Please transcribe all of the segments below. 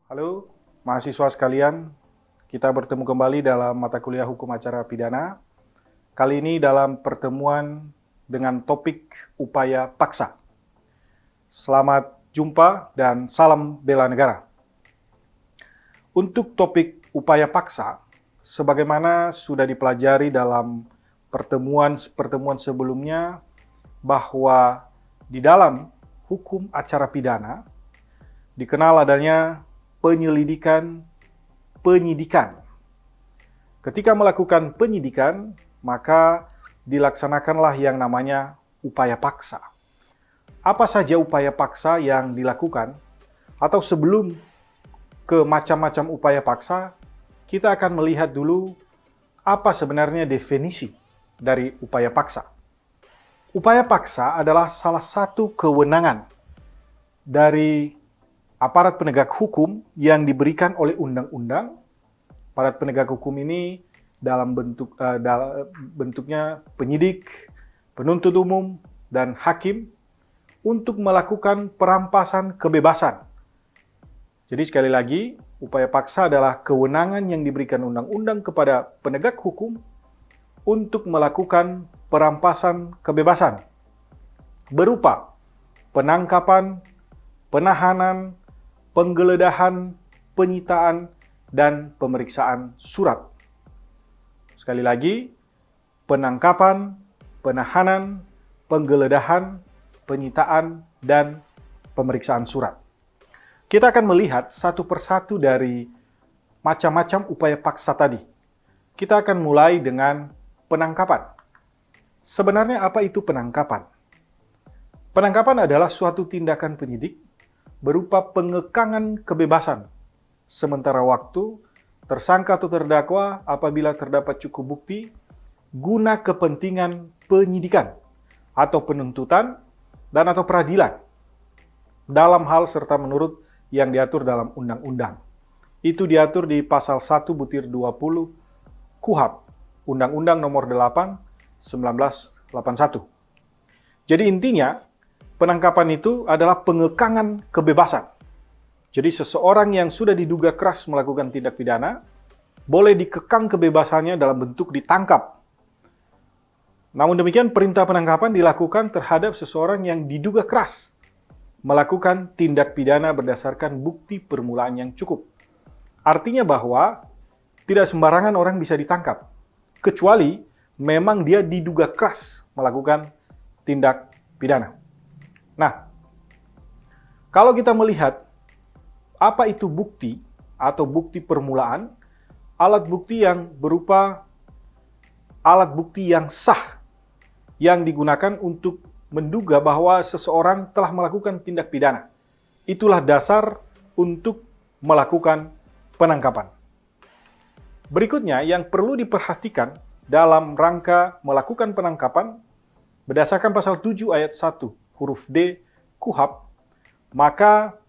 Halo, mahasiswa sekalian. Kita bertemu kembali dalam mata kuliah Hukum Acara Pidana. Kali ini dalam pertemuan dengan topik upaya paksa. Selamat jumpa dan salam bela negara. Untuk topik upaya paksa, sebagaimana sudah dipelajari dalam pertemuan sebelumnya, bahwa di dalam hukum acara pidana dikenal adanya penyelidikan, penyidikan. Ketika melakukan penyidikan, maka dilaksanakanlah yang namanya upaya paksa. Apa saja upaya paksa yang dilakukan? Atau sebelum ke macam-macam upaya paksa, kita akan melihat dulu apa sebenarnya definisi dari upaya paksa. Upaya paksa adalah salah satu kewenangan dari aparat penegak hukum yang diberikan oleh undang-undang. Aparat penegak hukum ini dalam bentuknya penyidik, penuntut umum, dan hakim untuk melakukan perampasan kebebasan. Jadi sekali lagi, upaya paksa adalah kewenangan yang diberikan undang-undang kepada penegak hukum untuk melakukan perampasan kebebasan berupa penangkapan, penahanan, penggeledahan, penyitaan, dan pemeriksaan surat. Sekali lagi, penangkapan, penahanan, penggeledahan, penyitaan, dan pemeriksaan surat. Kita akan melihat satu persatu dari macam-macam upaya paksa tadi. Kita akan mulai dengan penangkapan. Sebenarnya apa itu penangkapan? Penangkapan adalah suatu tindakan penyidik berupa pengekangan kebebasan sementara waktu tersangka atau terdakwa apabila terdapat cukup bukti guna kepentingan penyidikan atau penuntutan dan atau peradilan dalam hal serta menurut yang diatur dalam undang-undang. Itu diatur di pasal 1/20 KUHP, Undang-Undang Nomor 8 1981. Jadi intinya penangkapan itu adalah pengekangan kebebasan. Jadi seseorang yang sudah diduga keras melakukan tindak pidana, boleh dikekang kebebasannya dalam bentuk ditangkap. Namun demikian, perintah penangkapan dilakukan terhadap seseorang yang diduga keras melakukan tindak pidana berdasarkan bukti permulaan yang cukup. Artinya bahwa tidak sembarangan orang bisa ditangkap, kecuali memang dia diduga keras melakukan tindak pidana. Nah, kalau kita melihat apa itu bukti atau bukti permulaan, alat bukti yang berupa alat bukti yang sah yang digunakan untuk menduga bahwa seseorang telah melakukan tindak pidana. Itulah dasar untuk melakukan penangkapan. Berikutnya yang perlu diperhatikan dalam rangka melakukan penangkapan berdasarkan pasal 7 ayat 1 huruf D KUHP, maka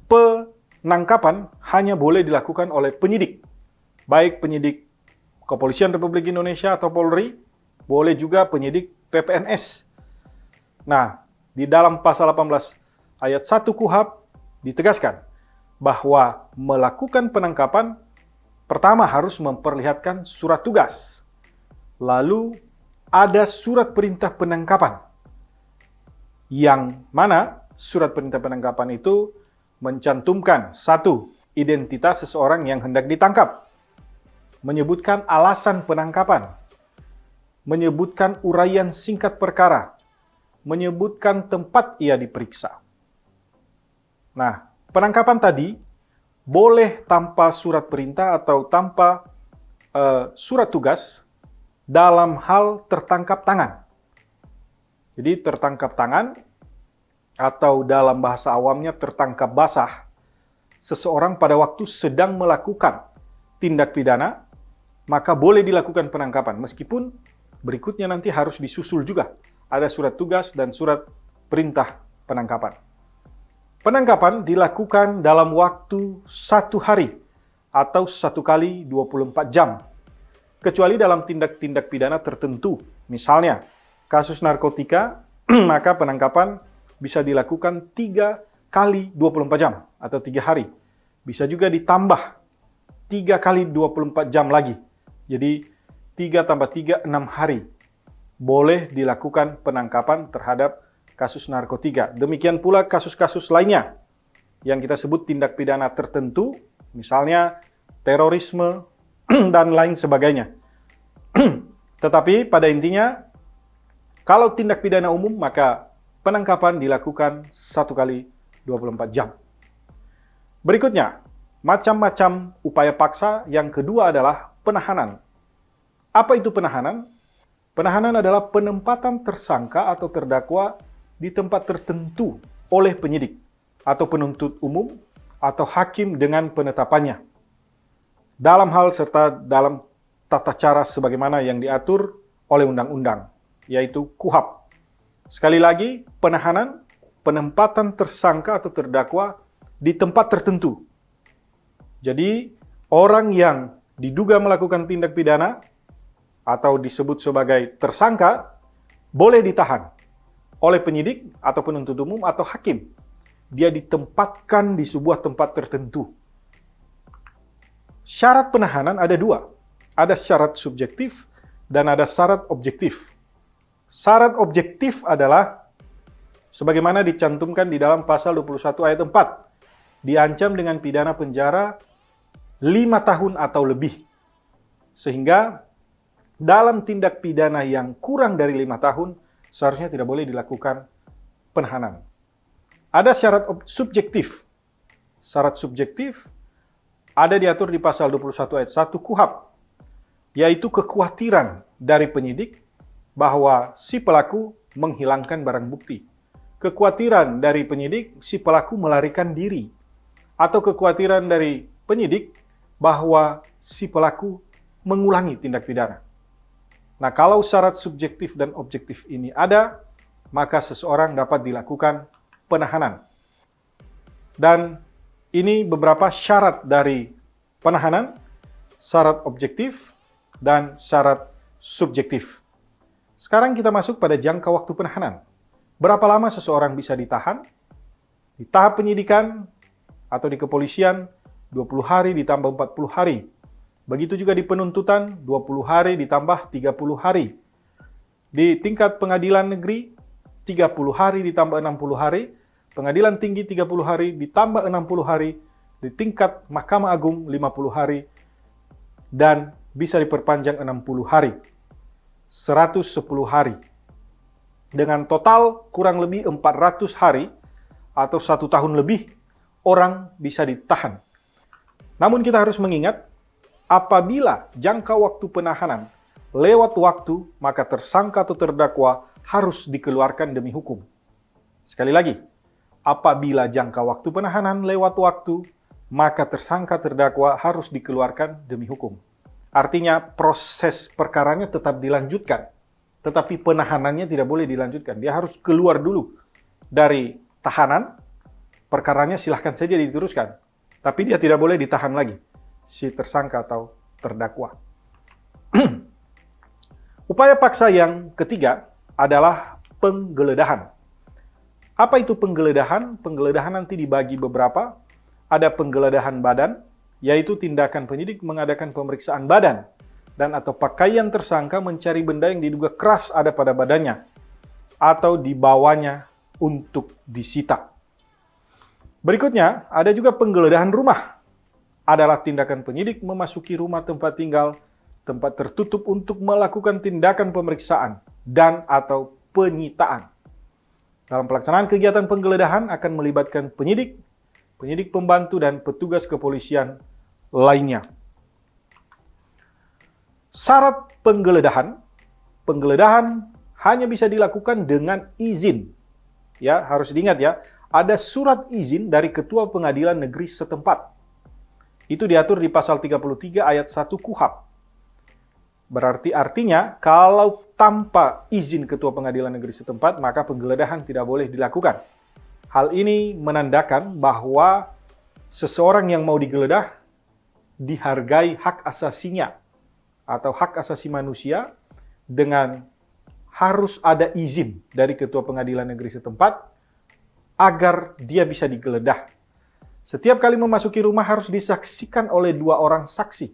penangkapan hanya boleh dilakukan oleh penyidik, baik penyidik Kepolisian Republik Indonesia atau Polri, boleh juga penyidik PPNS. Nah, di dalam pasal 18 ayat 1 KUHP ditegaskan bahwa melakukan penangkapan pertama harus memperlihatkan surat tugas, lalu ada surat perintah penangkapan, yang mana surat perintah penangkapan itu mencantumkan satu, identitas seseorang yang hendak ditangkap, menyebutkan alasan penangkapan, menyebutkan uraian singkat perkara, menyebutkan tempat ia diperiksa. Nah, penangkapan tadi boleh tanpa surat perintah atau tanpa surat tugas dalam hal tertangkap tangan. Jadi tertangkap tangan atau dalam bahasa awamnya tertangkap basah, seseorang pada waktu sedang melakukan tindak pidana, maka boleh dilakukan penangkapan. Meskipun berikutnya nanti harus disusul juga. Ada surat tugas dan surat perintah penangkapan. Penangkapan dilakukan dalam waktu 1 hari atau 1 kali 24 jam. Kecuali dalam tindak-tindak pidana tertentu. Misalnya, kasus narkotika, maka penangkapan bisa dilakukan 3 kali 24 jam. atau 3 hari. Bisa juga ditambah 3 kali 24 jam lagi. Jadi 3 tambah 3, 6 hari. Boleh dilakukan penangkapan terhadap kasus narkotika. Demikian pula kasus-kasus lainnya yang kita sebut tindak pidana tertentu, misalnya terorisme dan lain sebagainya. Tetapi pada intinya, kalau tindak pidana umum, maka penangkapan dilakukan 1 kali 24 jam. Berikutnya, macam-macam upaya paksa. Yang kedua adalah penahanan. Apa itu penahanan? Penahanan adalah penempatan tersangka atau terdakwa di tempat tertentu oleh penyidik atau penuntut umum atau hakim dengan penetapannya. Dalam hal serta dalam tata cara sebagaimana yang diatur oleh undang-undang, yaitu KUHP. Sekali lagi, penahanan, penempatan tersangka atau terdakwa di tempat tertentu. Jadi, orang yang diduga melakukan tindak pidana atau disebut sebagai tersangka boleh ditahan oleh penyidik atau penuntut umum atau hakim. Dia ditempatkan di sebuah tempat tertentu. Syarat penahanan ada 2. Ada syarat subjektif dan ada syarat objektif. Syarat objektif adalah sebagaimana dicantumkan di dalam pasal 21 ayat 4. Diancam dengan pidana penjara 5 tahun atau lebih. Sehingga dalam tindak pidana yang kurang dari 5 tahun, seharusnya tidak boleh dilakukan penahanan. Ada syarat subjektif. Syarat subjektif ada diatur di pasal 21 ayat 1 KUHP, yaitu kekhawatiran dari penyidik bahwa si pelaku menghilangkan barang bukti. Kekhawatiran dari penyidik si pelaku melarikan diri. Atau kekhawatiran dari penyidik bahwa si pelaku mengulangi tindak pidana. Nah, kalau syarat subjektif dan objektif ini ada, maka seseorang dapat dilakukan penahanan. Dan ini beberapa syarat dari penahanan, syarat objektif dan syarat subjektif. Sekarang kita masuk pada jangka waktu penahanan. Berapa lama seseorang bisa ditahan? Di tahap penyidikan atau di kepolisian, 20 hari ditambah 40 hari. Begitu juga di penuntutan, 20 hari ditambah 30 hari. Di tingkat pengadilan negeri, 30 hari ditambah 60 hari. Pengadilan tinggi 30 hari ditambah 60 hari. Di tingkat Mahkamah Agung 50 hari. Dan bisa diperpanjang 60 hari. 110 hari. Dengan total kurang lebih 400 hari atau 1 tahun lebih, orang bisa ditahan. Namun kita harus mengingat, apabila jangka waktu penahanan lewat waktu, maka tersangka atau terdakwa harus dikeluarkan demi hukum. Sekali lagi, apabila jangka waktu penahanan lewat waktu, maka tersangka terdakwa harus dikeluarkan demi hukum. Artinya proses perkaranya tetap dilanjutkan, tetapi penahanannya tidak boleh dilanjutkan. Dia harus keluar dulu dari tahanan, perkaranya silahkan saja diteruskan, tapi dia tidak boleh ditahan lagi, si tersangka atau terdakwa. Upaya paksa yang ketiga adalah penggeledahan. Apa itu penggeledahan? Penggeledahan nanti dibagi beberapa. Ada penggeledahan badan, yaitu tindakan penyidik mengadakan pemeriksaan badan dan atau pakaian tersangka mencari benda yang diduga keras ada pada badannya atau dibawanya untuk disita. Berikutnya, ada juga penggeledahan rumah. Adalah tindakan penyidik memasuki rumah tempat tinggal, tempat tertutup untuk melakukan tindakan pemeriksaan dan atau penyitaan. Dalam pelaksanaan kegiatan penggeledahan akan melibatkan penyidik, penyidik pembantu, dan petugas kepolisian lainnya. Syarat penggeledahan, penggeledahan hanya bisa dilakukan dengan izin. Ya, harus diingat ya, ada surat izin dari Ketua Pengadilan Negeri setempat. Itu diatur di pasal 33 ayat 1 KUHP. Berarti artinya, kalau tanpa izin Ketua Pengadilan Negeri setempat, maka penggeledahan tidak boleh dilakukan. Hal ini menandakan bahwa seseorang yang mau digeledah dihargai hak asasinya atau hak asasi manusia dengan harus ada izin dari Ketua Pengadilan Negeri setempat agar dia bisa digeledah. Setiap kali memasuki rumah harus disaksikan oleh 2 orang saksi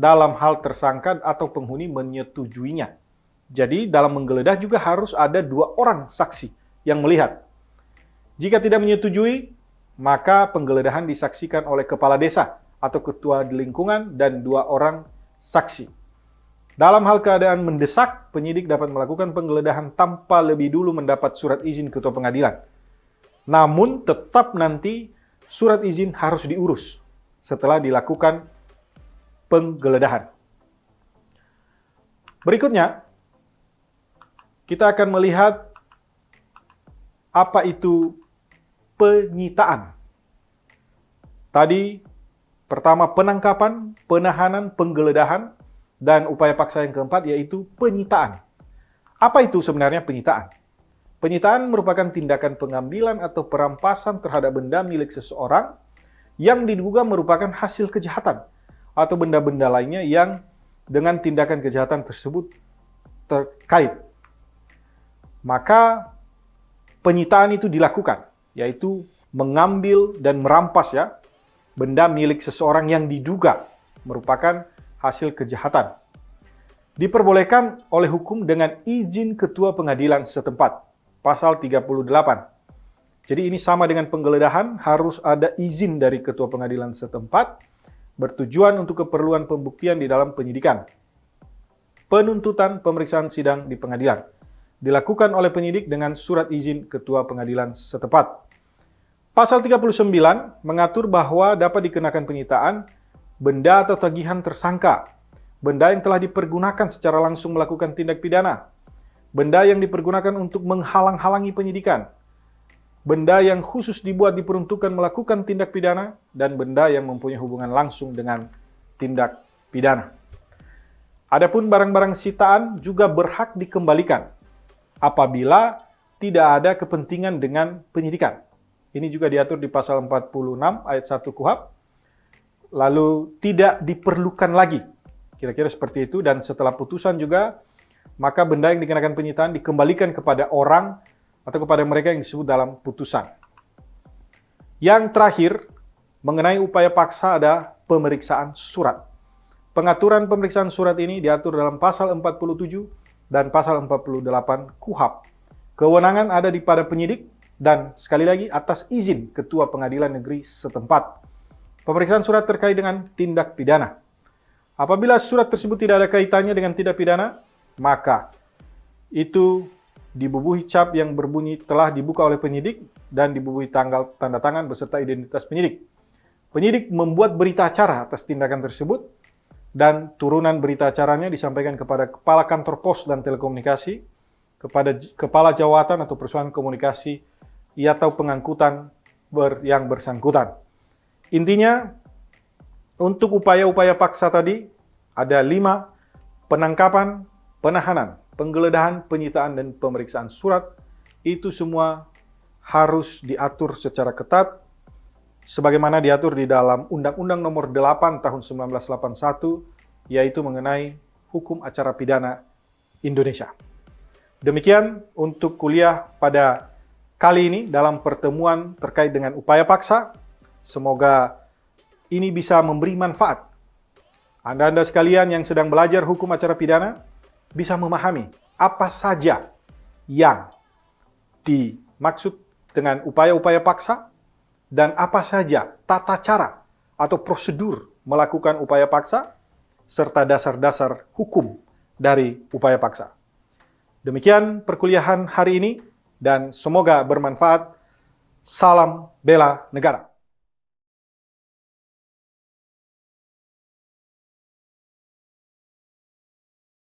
dalam hal tersangka atau penghuni menyetujuinya. Jadi dalam menggeledah juga harus ada 2 orang saksi yang melihat. Jika tidak menyetujui, maka penggeledahan disaksikan oleh kepala desa atau ketua lingkungan dan 2 orang saksi. Dalam hal keadaan mendesak, penyidik dapat melakukan penggeledahan tanpa lebih dulu mendapat surat izin ketua pengadilan. Namun tetap nanti surat izin harus diurus setelah dilakukan penggeledahan. Berikutnya, kita akan melihat apa itu penyitaan. Tadi pertama penangkapan, penahanan, penggeledahan, dan upaya paksa yang keempat yaitu penyitaan. Apa itu sebenarnya penyitaan? Penyitaan merupakan tindakan pengambilan atau perampasan terhadap benda milik seseorang yang diduga merupakan hasil kejahatan atau benda-benda lainnya yang dengan tindakan kejahatan tersebut terkait. Maka penyitaan itu dilakukan, yaitu mengambil dan merampas benda milik seseorang yang diduga merupakan hasil kejahatan. Diperbolehkan oleh hukum dengan izin ketua pengadilan setempat. Pasal 38. Jadi ini sama dengan penggeledahan, harus ada izin dari ketua pengadilan setempat, bertujuan untuk keperluan pembuktian di dalam penyidikan. Penuntutan pemeriksaan sidang di pengadilan dilakukan oleh penyidik dengan surat izin ketua pengadilan setempat. Pasal 39 mengatur bahwa dapat dikenakan penyitaan benda atau tagihan tersangka, benda yang telah dipergunakan secara langsung melakukan tindak pidana, benda yang dipergunakan untuk menghalang-halangi penyidikan, benda yang khusus dibuat diperuntukkan melakukan tindak pidana, dan benda yang mempunyai hubungan langsung dengan tindak pidana. Adapun barang-barang sitaan juga berhak dikembalikan apabila tidak ada kepentingan dengan penyidikan. Ini juga diatur di pasal 46 ayat 1 KUHP. Lalu tidak diperlukan lagi. Kira-kira seperti itu, dan setelah putusan juga maka benda yang dikenakan penyitaan dikembalikan kepada orang atau kepada mereka yang disebut dalam putusan. Yang terakhir, mengenai upaya paksa ada pemeriksaan surat. Pengaturan pemeriksaan surat ini diatur dalam pasal 47 dan pasal 48 KUHP. Kewenangan ada di pada penyidik dan sekali lagi atas izin ketua pengadilan negeri setempat. Pemeriksaan surat terkait dengan tindak pidana. Apabila surat tersebut tidak ada kaitannya dengan tindak pidana, maka itu dibubuhi cap yang berbunyi telah dibuka oleh penyidik dan dibubuhi tanggal tanda tangan beserta identitas penyidik. Penyidik membuat berita acara atas tindakan tersebut dan turunan berita acaranya disampaikan kepada Kepala Kantor Pos dan Telekomunikasi, kepada Kepala Jawatan atau Perusahaan Komunikasi atau pengangkutan yang bersangkutan. Intinya, untuk upaya-upaya paksa tadi ada 5: penangkapan, penahanan, penggeledahan, penyitaan, dan pemeriksaan surat. Itu semua harus diatur secara ketat sebagaimana diatur di dalam Undang-Undang Nomor 8 Tahun 1981, yaitu mengenai Hukum Acara Pidana Indonesia. Demikian untuk kuliah pada kali ini dalam pertemuan terkait dengan upaya paksa. Semoga ini bisa memberi manfaat. Anda-anda sekalian yang sedang belajar hukum acara pidana bisa memahami apa saja yang dimaksud dengan upaya-upaya paksa dan apa saja tata cara atau prosedur melakukan upaya paksa serta dasar-dasar hukum dari upaya paksa. Demikian perkuliahan hari ini dan semoga bermanfaat. Salam bela negara.